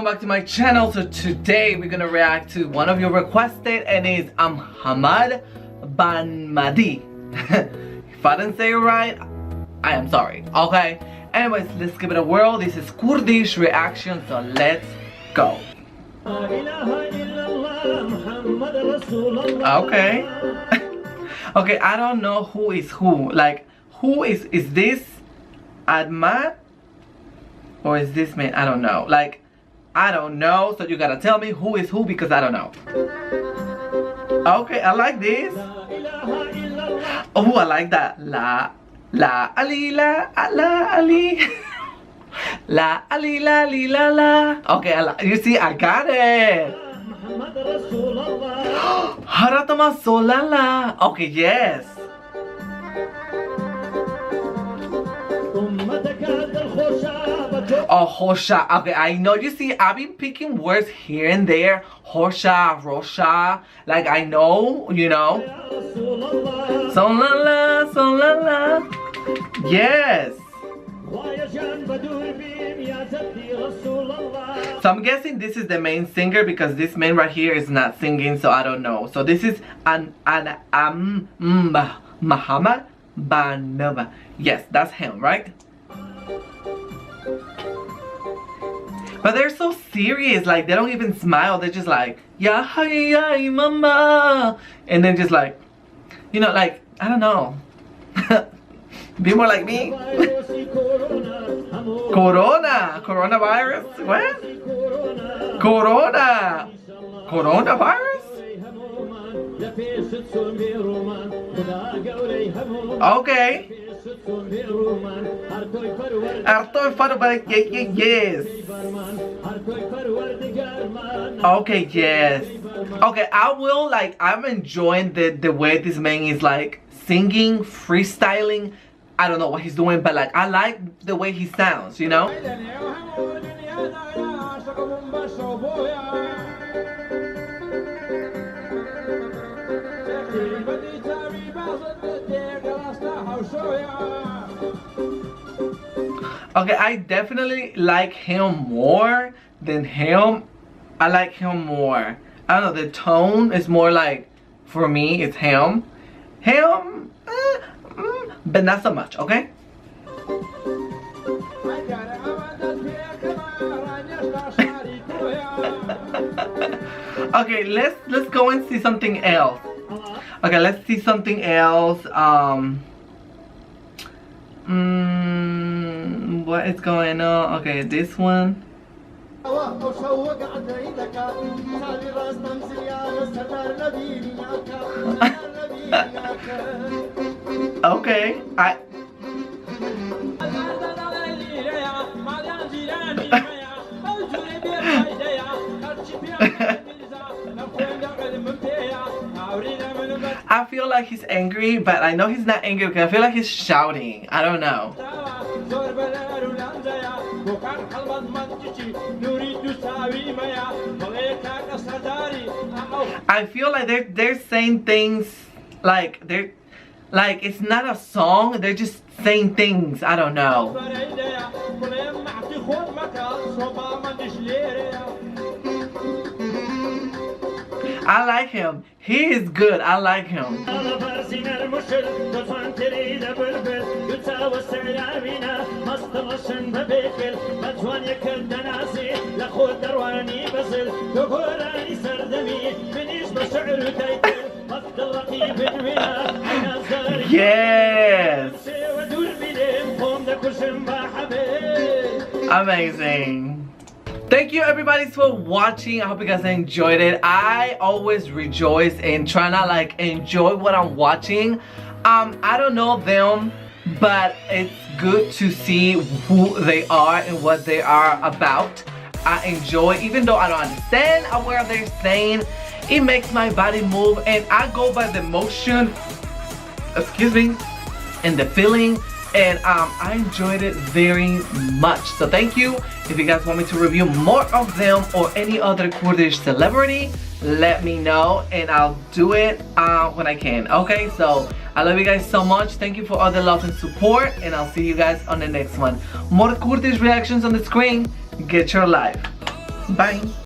back to my channel. So today we're gonna react to one of your requested, and it's mhamad bamandi. If I didn't say it right, I am sorry. Okay, anyways, let's give it a whirl. This is Kurdish reaction, so let's go. Okay. Okay, I don't know who is who. Like, who is this Ahmad or is this man? I don't know. Like, I don't know, so you gotta tell me who is who because I don't know. Okay, I like this. Oh, I like that. La ali la ali la ali la li la la. Okay, you see, I got it. Haratama solala. Okay, yes. Oh, Hosha. Okay, I know. You see, I've been picking words here and there. Hosha, Rosha. Like, I know, you know. Solala, solala. Yes. So I'm guessing this is the main singer because this man right here is not singing, so I don't know. So this is mhamad bamandi. Yes, that's him, right? But they're so serious, like they don't even smile. They're just like, yeah, hi, mama, and then just like, you know, like, I don't know. Be more like me. Coronavirus? What? Coronavirus? Okay. Yes. Okay, yes. Okay, I will, like, I'm enjoying the way this man is like singing, freestyling. I don't know what he's doing, but like I like the way he sounds, you know? Okay, I definitely like him more than him. I like him more. I don't know, the tone is more like, for me, it's him. But not so much, okay? Okay, let's go and see something else. Okay, let's see something else. What is going on? Okay, this one. Okay, I feel like he's angry, but I know he's not angry because I feel like he's shouting. I don't know. I feel like they're saying things like it's not a song, they're just saying things. I don't know. I like him. He is good. I like him. Yes. Amazing. Thank you everybody for watching. I hope you guys enjoyed it. I always rejoice and try to like enjoy what I'm watching. I don't know them, but it's good to see who they are and what they are about. I enjoy, even though I don't understand what they're saying, it makes my body move and I go by the motion, excuse me, and the feeling. And I enjoyed it very much. So thank you. If you guys want me to review more of them or any other Kurdish celebrity, let me know and I'll do it when I can. Okay, so I love you guys so much. Thank you for all the love and support, and I'll see you guys on the next one. More Kurdish reactions on the screen. Get your life. Bye.